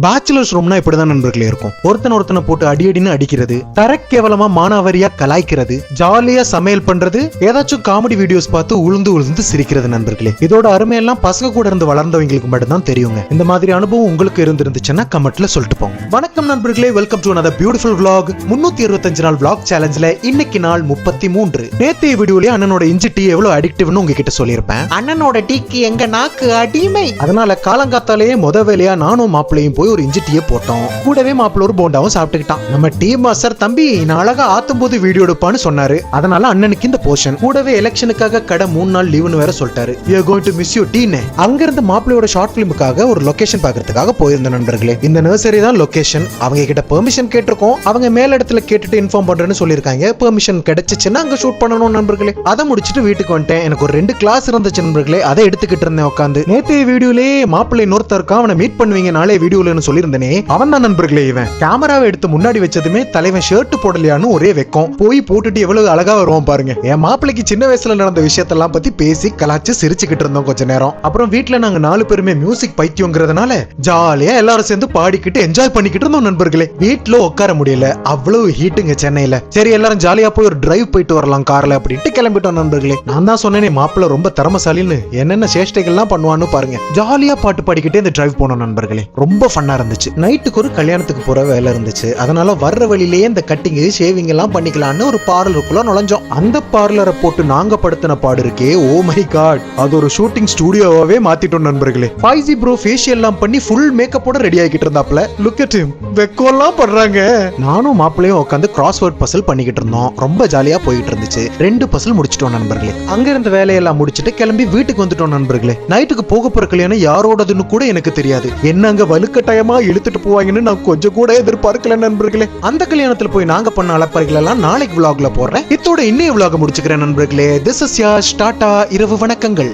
Bachelors ரூம்னா இப்படிதான் நண்பர்களே இருக்கும். ஒருத்தனை போட்டு அடின்னு அடிக்கிறது, தர கேவலமா மானாவரியா கலாய்க்கிறது, ஜாலியா சமையல் பண்றது, ஏதாச்சும் காமெடி வீடியோஸ் பார்த்து உளுந்து சிரிக்கிறது நண்பர்களே. இதோட அருமையெல்லாம் பசங்க கூட இருந்து வளர்ந்தவங்களுக்கு மட்டும்தான் தெரியுங்க. இந்த மாதிரி அனுபவம் உங்களுக்கு இருந்துச்சுன்னா கமெண்ட்ல சொல்லிட்டு போங்க. வணக்கம் நண்பர்களே, welcome to another beautiful vlog. 365 நாள் vlog சேலஞ்ச்ல இன்னைக்கு நாள் 33. நேற்றைய வீடியோலயே அண்ணனோட இஞ்சி டீ எவ்வளவு அடிக்டிவ்னு உங்ககிட்ட சொல்லியிருப்பேன். அண்ணனோட டீக்கு எங்க நாக்கு அடிமை. அதனால காலங்காத்தாலேயே முத வேலையா நானும் மாப்பிளையும் போய் ஒரு இஞ்சி டீயை போட்டோம். கூடவே மாப்பிள்ள ஒரு போண்டாவும் சாப்பிட்டுக்கிட்டான். நம்ம டீ மாஸ்டர் தம்பி நான் அழகா ஆத்தும் போது வீடியோ எடுப்பான்னு சொன்னாரு. அதனால அண்ணனுக்கு இந்த போர்ஷன். கூடவே எலெக்ஷனுக்காக கடை 3 நாள் லீவுன்னு வேற சொல்லிட்டாரு. we are going to miss you டீனே. அங்க இருந்து மாப்பிளையோட ஷார்ட் பிலிமுக்காக ஒரு லொகேஷன் பாக்குறதுக்காக போயிருந்த நண்பர்களே. இந்த நர்சரி தான் லொகேஷன். அவங்க கிட்ட பெர்மிஷன் கேட்டிருக்கோம். அவங்க மேல இடத்துல கேட்டுட்டு இன்ஃபார்ம் பண்றேன்னு சொல்லிருக்காங்க. பெர்மிஷன் கிடைச்சிச்சுன்னா அங்க ஷூட் பண்ணணும் நண்பர்களே. அதை முடிச்சிட்டு வீட்டுக்கு வந்துட்டேன். எனக்கு ஒரு 2 கிளாஸ் இருந்துச்சு நண்பர்களே. அதை எடுத்துக்கிட்டு இருந்தேன் உட்காந்து. நேற்றைய வீடியோலயே மாப்பிள்ளை இன்னொருத்தருக்கா அவனை மீட் பண்ணுவீங்க நாளே வீடியோல சொல்லியிருந்தனே, அவன் தான் நண்பர்களே இவன். கேமராவை எடுத்து முன்னாடி வச்சதுமே தலைவன் ஷர்ட் போடலையான்னு ஒரே வெக்கம். போய் போட்டுட்டு எவ்வளவு அழகா வருவான் பாருங்க. என் மாப்பிளைக்கு சின்ன வயசுல நடந்த விஷயத்தெல்லாம் பத்தி பேசி கலாச்சு சிரிச்சுக்கிட்டு இருந்தோம் கொஞ்ச நேரம். அப்புறம் வீட்டுல நாங்க 4 பேருமே மியூசிக் பைத்தியங்கிறதுனால ஜாலியா எல்லாரும் சேர்ந்து பாடிக்கிட்டு என்ஜாய் பண்ணிக்கிட்டு இருந்தோம் நண்பர்களே. வீட்டுல உட்கார முடியல, அவ்வளவு ஹீட்டுங்க சென்னையில. சரி எல்லாரும் ஜாலியா போய் ஒரு டிரைவ் போயிட்டு வரலாம் கார்ல அப்படின்ட்டு கிளம்பிட்டோம் நண்பர்களே. நான் தான் சொன்னேனே மாப்பிள்ள ரொம்ப திறமசாலின்னு, என்னென்ன சேஷ்டைகள்லாம் பண்ணுவான்னு பாருங்க. ஜாலியா பாட்டு பாடிக்கிட்டே இந்த டிரைவ் போனோம் நண்பர்களே. ரொம்ப ஃபன்னா இருந்துச்சு. நைட்டுக்கு ஒரு கல்யாணத்துக்கு போற வேலை இருந்துச்சு. அதனால வர்ற வழியிலேயே இந்த கட்டிங் ஷேவிங் எல்லாம் பண்ணிக்கலாம்னு ஒரு பார்லருக்குள்ள நுழைஞ்சோம். அந்த பார்லரை போட்டு நாங்க படுத்தின பாடு இருக்கே, ஓ மை காட், அது ஒரு ஷூட்டிங் ஸ்டுடியோவாவே மாத்திட்டோம் நண்பர்களே. ஃபைசி ப்ரோ ஃபேஷியல் எல்லாம் பண்ணி ஃபுல் மேக்கப்போட ரெடி ஆகிட்டு இருந்தாப்ல. லுக் அட் ஹிம், வெக்கோலாம் பண்றாங்க. நானும் மாப்பிளையும் உட்காந்து கிராஸ்வேர்ட் பசில் பண்ணிக்கிட்டு இருந்தோம். ரொம்ப ஜாலியா போயிட்டு இருந்துச்சு. 2 பசில் முடிச்சிட்டோம் நண்பர்களே. அங்க இருந்த வேலையெல்லாம் முடிச்சிட்டு கிளம்பி வீட்டுக்கு வந்துட்டோம் நண்பர்களே. நைட்டுக்கு போக போற கல்யாணம் யாரோடதுன்னு கூட எனக்கு தெரியாது. என்ன அங்க வலுக்கட்டாயமா இழுத்துட்டு போவாங்கன்னு நான் கொஞ்சம் கூட எதிர்பார்க்கல நண்பர்களே. அந்த கல்யாணத்துல போய் நாங்க பண்ண அலப்பறைகள் எல்லாம் நாளைக்கு vlogல போடுறேன். இதோட இன்னைய vlog முடிச்சுக்கிறேன் நண்பர்களே. திஸ் இஸ் யாஷ், டாடா, இரவு வணக்கங்கள்.